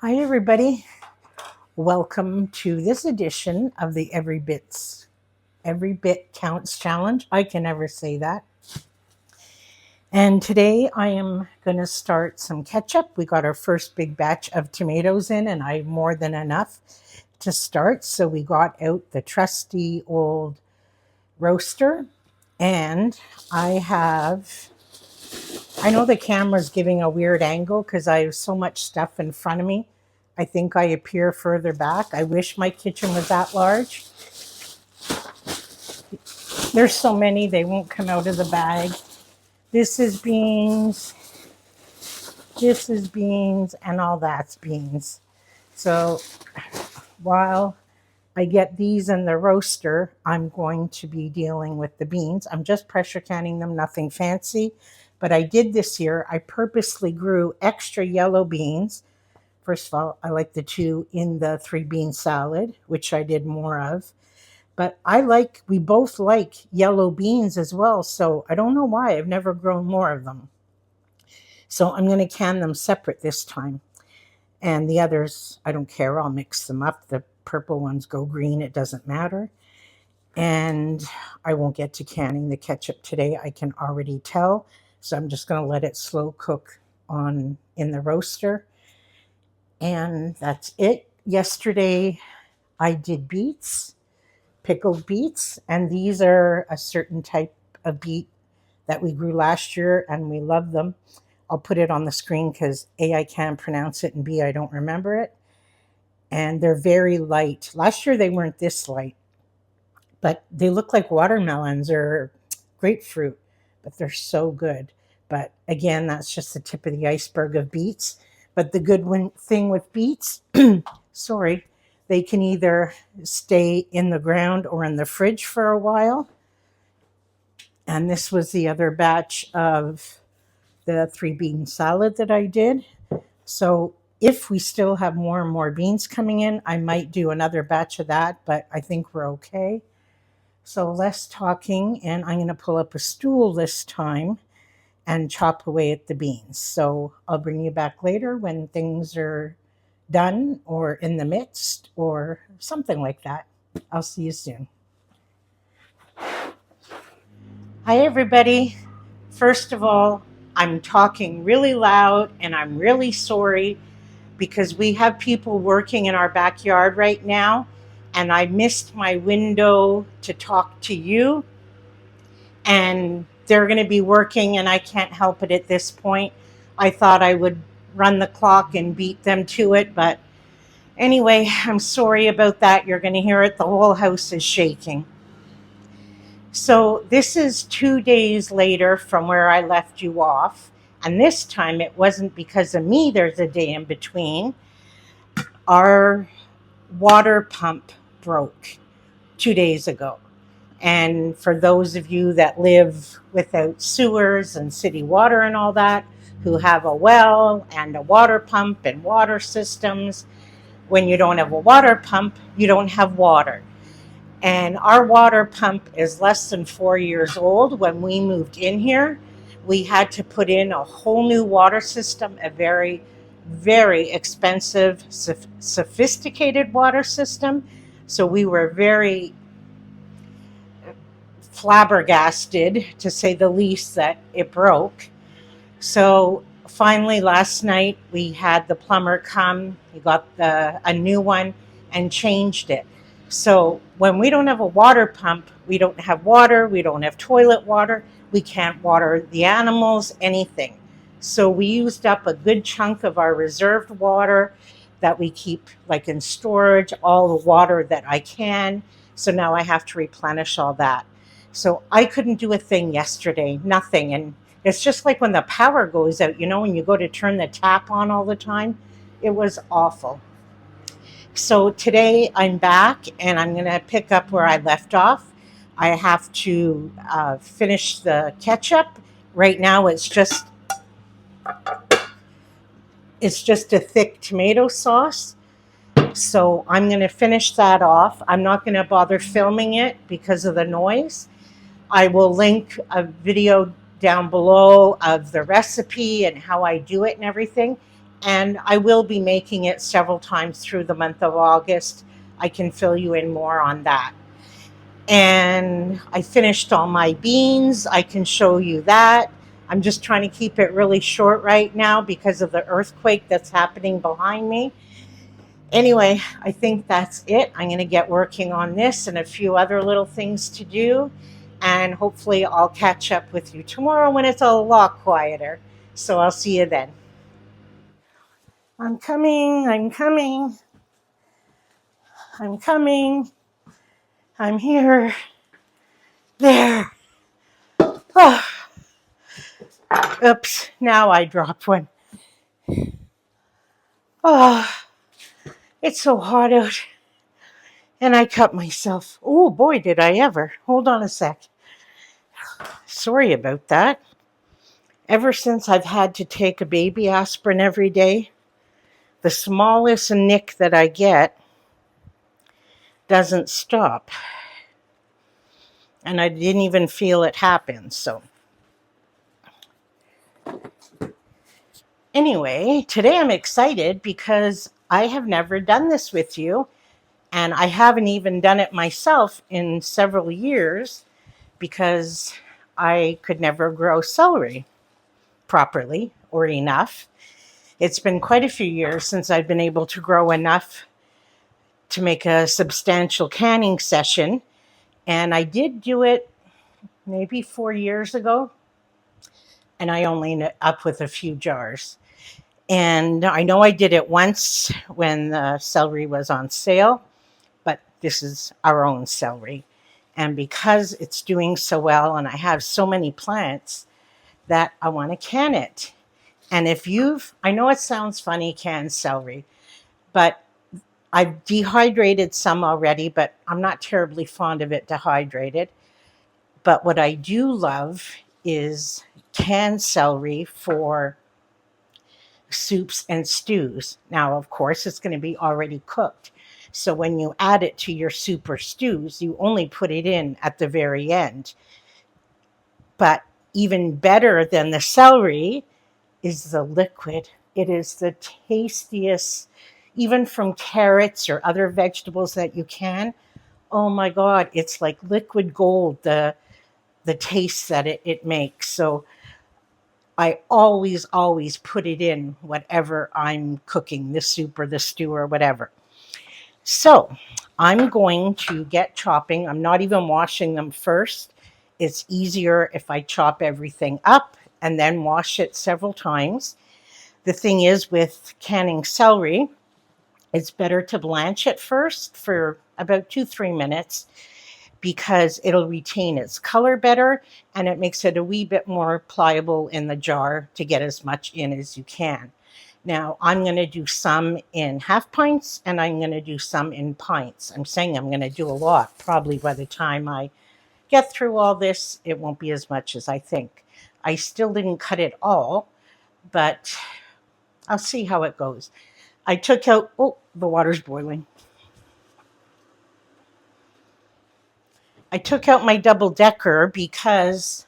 Hi, everybody. Welcome to this edition of the Every Bit Counts Challenge. I can never say that. And today I am going to start some ketchup. We got our first big batch of tomatoes in, and I have more than enough to start. So we got out the trusty old roaster, and I know the camera's giving a weird angle because I have so much stuff in front of me. I think I appear further back. I wish my kitchen was that large. There's so many, they won't come out of the bag. This is beans, and all that's beans. So while I get these in the roaster, I'm going to be dealing with the beans. I'm just pressure canning them, nothing fancy. But I did this year, I purposely grew extra yellow beans. First of all, I like the two in the 3-bean salad, which I did more of. But we both like yellow beans as well. So I don't know why I've never grown more of them. So I'm going to can them separate this time. And the others, I don't care. I'll mix them up. The purple ones go green. It doesn't matter. And I won't get to canning the ketchup today. I can already tell. So I'm just going to let it slow cook in the roaster. And that's it. Yesterday, I did beets, pickled beets, and these are a certain type of beet that we grew last year, and we love them. I'll put it on the screen because A, I can't pronounce it, and B, I don't remember it. And they're very light. Last year, they weren't this light, but they look like watermelons or grapefruit, but they're so good. But again, that's just the tip of the iceberg of beets. But the good thing with beets, they can either stay in the ground or in the fridge for a while. And this was the other batch of the 3-bean salad that I did. So if we still have more and more beans coming in, I might do another batch of that, but I think we're okay. So less talking, and I'm going to pull up a stool this time and chop away at the beans. So I'll bring you back later when things are done or in the midst or something like that. I'll see you soon. Hi, everybody. First of all, I'm talking really loud and I'm really sorry because we have people working in our backyard right now, and I missed my window to talk to you, and they're going to be working and I can't help it at this point. I thought I would run the clock and beat them to it, but anyway, I'm sorry about that. You're going to hear it. The whole house is shaking. So this is 2 days later from where I left you off. And this time it wasn't because of me. There's a day in between. Our water pump broke 2 days ago. And for those of you that live without sewers and city water and all that, who have a well and a water pump and water systems, when you don't have a water pump, you don't have water. And our water pump is less than 4 years old. When we moved in here, we had to put in a whole new water system, a very, very expensive, sophisticated water system. So we were very flabbergasted, to say the least, that it broke. So finally last night we had the plumber come. He got a new one and changed it. So when we don't have a water pump, we don't have water, we don't have toilet water, we can't water the animals, anything. So we used up a good chunk of our reserved water that we keep like in storage, all the water that I can. So now I have to replenish all that. So I couldn't do a thing yesterday, nothing. And it's just like when the power goes out, when you go to turn the tap on all the time, it was awful. So today I'm back and I'm going to pick up where I left off. I have to finish the ketchup. Right now it's just a thick tomato sauce. So I'm going to finish that off. I'm not going to bother filming it because of the noise. I will link a video down below of the recipe and how I do it and everything. And I will be making it several times through the month of August. I can fill you in more on that. And I finished all my beans. I can show you that. I'm just trying to keep it really short right now because of the earthquake that's happening behind me. Anyway, I think that's it. I'm going to get working on this and a few other little things to do. And hopefully, I'll catch up with you tomorrow when it's a lot quieter. So I'll see you then. I'm coming. I'm coming. I'm coming. I'm here. There. Oh, oops. Now I dropped one. Oh, it's so hot out. And I cut myself. Oh, boy, did I ever. Hold on a sec. Sorry about that. Ever since I've had to take a baby aspirin every day, the smallest nick that I get doesn't stop. And I didn't even feel it happen. So, anyway, today I'm excited because I have never done this with you. And I haven't even done it myself in several years because I could never grow celery properly or enough. It's been quite a few years since I've been able to grow enough to make a substantial canning session. And I did do it maybe 4 years ago, and I only ended up with a few jars. And I know I did it once when the celery was on sale, but this is our own celery. And because it's doing so well and I have so many plants that I want to can it. And I know it sounds funny, canned celery, but I've dehydrated some already, but I'm not terribly fond of it dehydrated. But what I do love is canned celery for soups and stews. Now, of course, it's going to be already cooked. So when you add it to your soup or stews, you only put it in at the very end. But even better than the celery is the liquid. It is the tastiest, even from carrots or other vegetables that you can. Oh my God, it's like liquid gold, the taste that it makes. So I always put it in whatever I'm cooking, the soup or the stew or whatever. So I'm going to get chopping. I'm not even washing them first. It's easier if I chop everything up and then wash it several times. The thing is, with canning celery, it's better to blanch it first for about 2-3 minutes because it'll retain its color better and it makes it a wee bit more pliable in the jar to get as much in as you can. Now, I'm going to do some in half pints and I'm going to do some in pints. I'm saying I'm going to do a lot. Probably by the time I get through all this, it won't be as much as I think. I still didn't cut it all, but I'll see how it goes. I took out, oh, the water's boiling. I took out my double decker because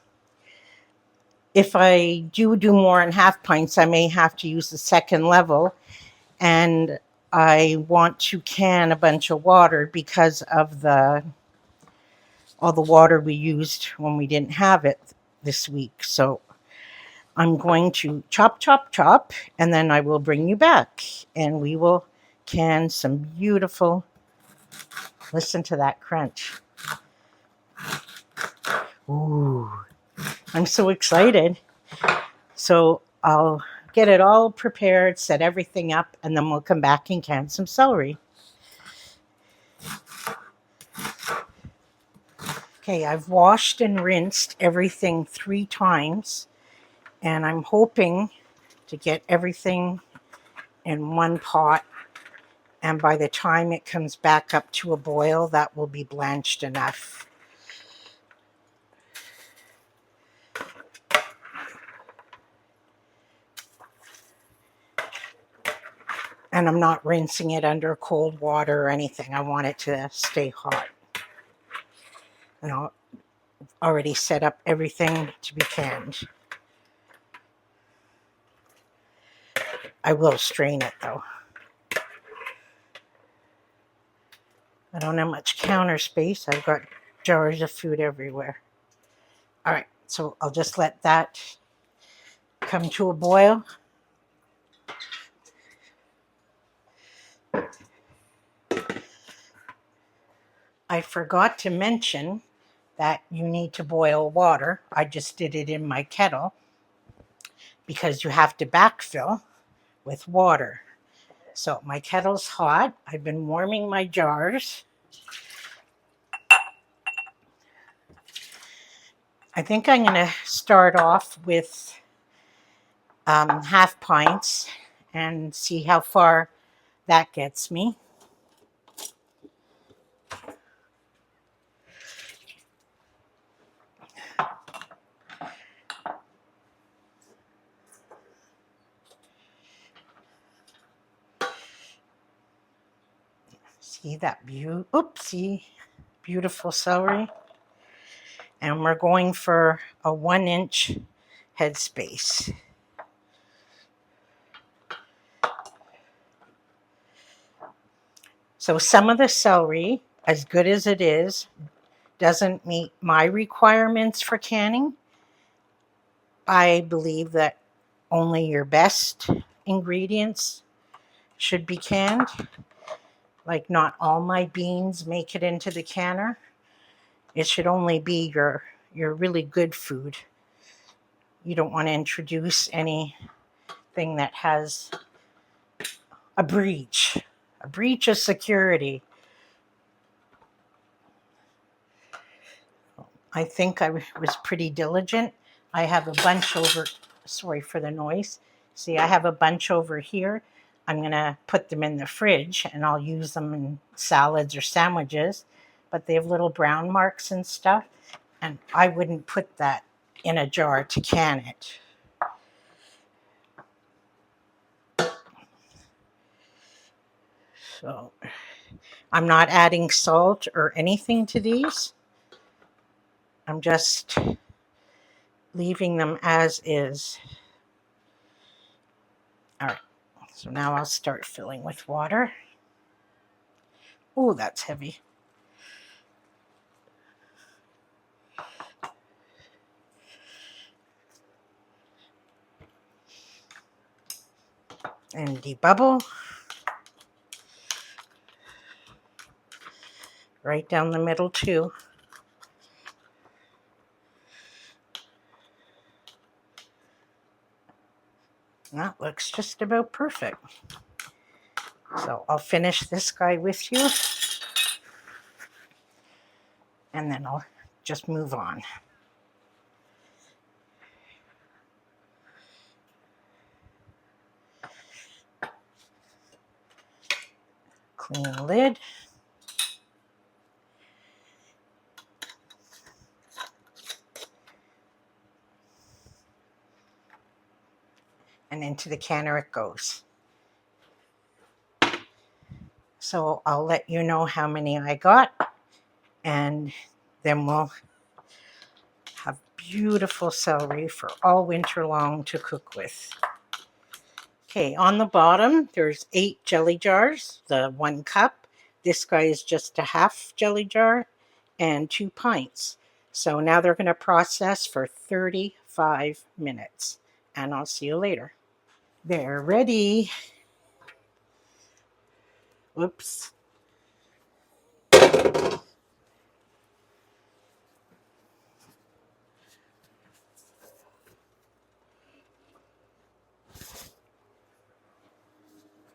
if I do more in half pints, I may have to use the second level. And I want to can a bunch of water because of all the water we used when we didn't have it this week. So I'm going to chop, and then I will bring you back and we will can some beautiful, listen to that crunch. Ooh, I'm so excited. So I'll get it all prepared, set everything up, and then we'll come back and can some celery. Okay, I've washed and rinsed everything 3 times, and I'm hoping to get everything in one pot. And by the time it comes back up to a boil, that will be blanched enough. And I'm not rinsing it under cold water or anything. I want it to stay hot. And I'll already set up everything to be canned. I will strain it though. I don't have much counter space. I've got jars of food everywhere. All right, so I'll just let that come to a boil. I forgot to mention that you need to boil water. I just did it in my kettle because you have to backfill with water. So my kettle's hot. I've been warming my jars. I think I'm going to start off with half pints and see how far that gets me. See that beautiful celery? And we're going for a 1-inch headspace. So some of the celery, as good as it is, doesn't meet my requirements for canning. I believe that only your best ingredients should be canned. Like not all my beans make it into the canner. It should only be your really good food. You don't want to introduce anything that has a breach of security. I think I was pretty diligent. I have a bunch over, sorry for the noise. See, I have a bunch over here. I'm going to put them in the fridge and I'll use them in salads or sandwiches, but they have little brown marks and stuff. And I wouldn't put that in a jar to can it. So I'm not adding salt or anything to these. I'm just leaving them as is. All right, so now I'll start filling with water. Oh, that's heavy. And debubble. Right down the middle too. That looks just about perfect. So I'll finish this guy with you. And then I'll just move on. Clean lid. And into the canner it goes. So I'll let you know how many I got. And then we'll have beautiful celery for all winter long to cook with. Okay, on the bottom, there's 8 jelly jars, the 1 cup. This guy is just a half jelly jar and 2 pints. So now they're going to process for 35 minutes. And I'll see you later. They're ready. Whoops.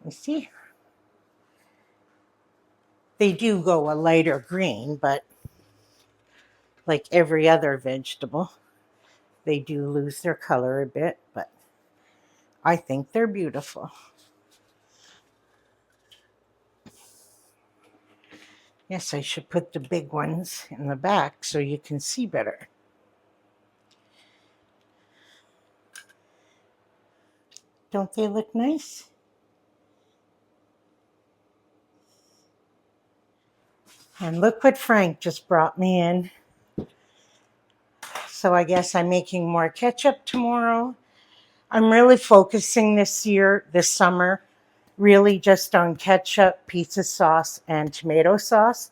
You see? They do go a lighter green, but like every other vegetable, they do lose their color a bit, but I think they're beautiful. Yes, I should put the big ones in the back so you can see better. Don't they look nice? And look what Frank just brought me in. So I guess I'm making more ketchup tomorrow. I'm really focusing this summer, really just on ketchup, pizza sauce, and tomato sauce.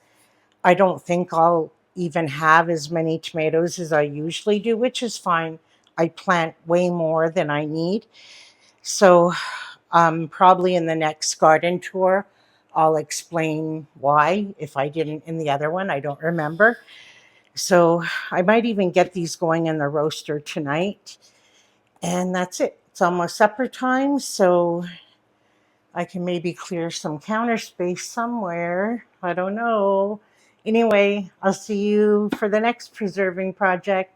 I don't think I'll even have as many tomatoes as I usually do, which is fine. I plant way more than I need. So, probably in the next garden tour, I'll explain why. If I didn't in the other one, I don't remember. So, I might even get these going in the roaster tonight. And that's it. It's almost supper time, so I can maybe clear some counter space somewhere. I don't know. Anyway, I'll see you for the next preserving project.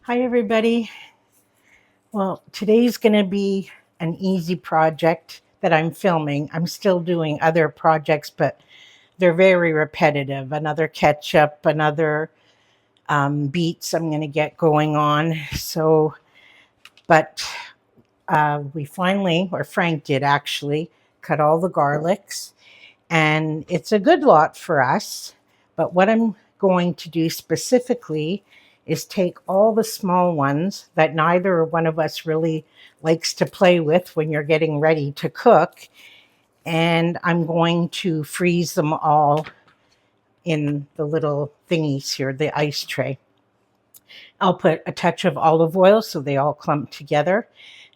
Hi, everybody. Well, today's going to be an easy project that I'm filming. I'm still doing other projects, but they're very repetitive. Another ketchup, another beets I'm going to get going on. So, but we finally, or Frank did actually, cut all the garlics. And it's a good lot for us. But what I'm going to do specifically is take all the small ones that neither one of us really likes to play with when you're getting ready to cook. And I'm going to freeze them all in the little thingies here, the ice tray. I'll put a touch of olive oil so they all clump together.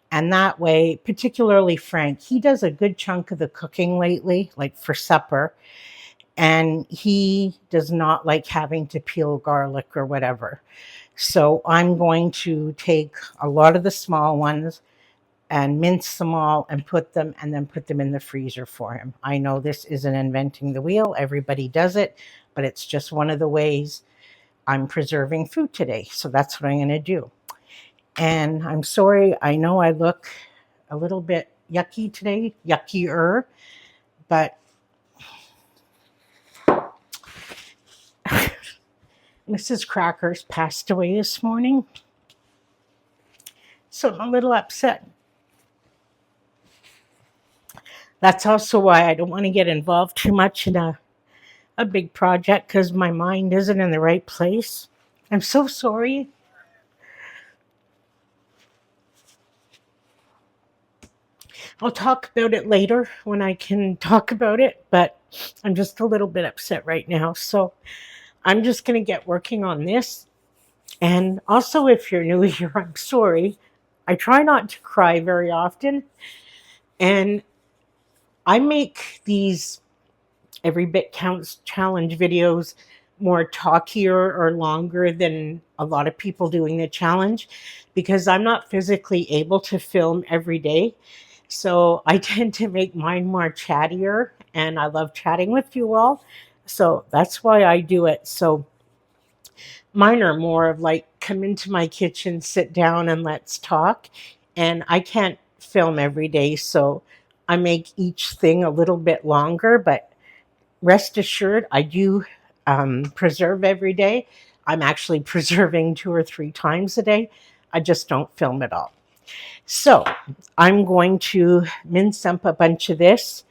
And that way, particularly Frank, he does a good chunk of the cooking lately, like for supper. And he does not like having to peel garlic or whatever. So I'm going to take a lot of the small ones and mince them all and then put them in the freezer for him. I know this isn't inventing the wheel. Everybody does it, but it's just one of the ways I'm preserving food today. So that's what I'm going to do. And I'm sorry, I know I look a little bit yucky today, yuckier, but Mrs. Crackers passed away this morning. So I'm a little upset. That's also why I don't want to get involved too much in a big project because my mind isn't in the right place. I'm so sorry. I'll talk about it later when I can talk about it, but I'm just a little bit upset right now. So I'm just going to get working on this. And also, if you're new here, I'm sorry. I try not to cry very often. And I make these Every Bit Counts challenge videos more talkier or longer than a lot of people doing the challenge because I'm not physically able to film every day. So I tend to make mine more chattier, and I love chatting with you all. So that's why I do it. So mine are more of like, come into my kitchen, sit down, and let's talk. And I can't film every day, so I make each thing a little bit longer, but rest assured, I do preserve every day. I'm actually preserving 2 or 3 times a day. I just don't film it all. So I'm going to mince up a bunch of this,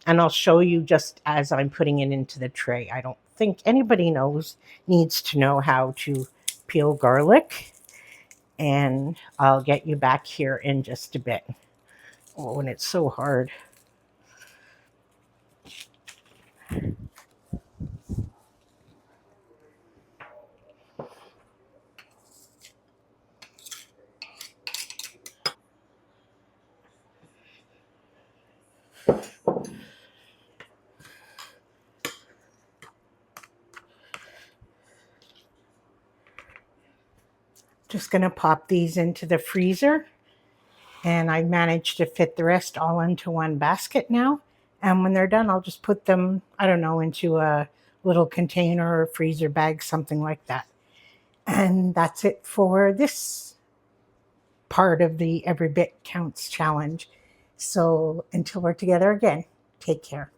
and I'll show you just as I'm putting it into the tray. I don't think anybody needs to know how to peel garlic, and I'll get you back here in just a bit. Oh, and it's so hard. Just going to pop these into the freezer. And I managed to fit the rest all into one basket now. And when they're done, I'll just put them, I don't know, into a little container or freezer bag, something like that. And that's it for this part of the Every Bit Counts challenge. So until we're together again, take care.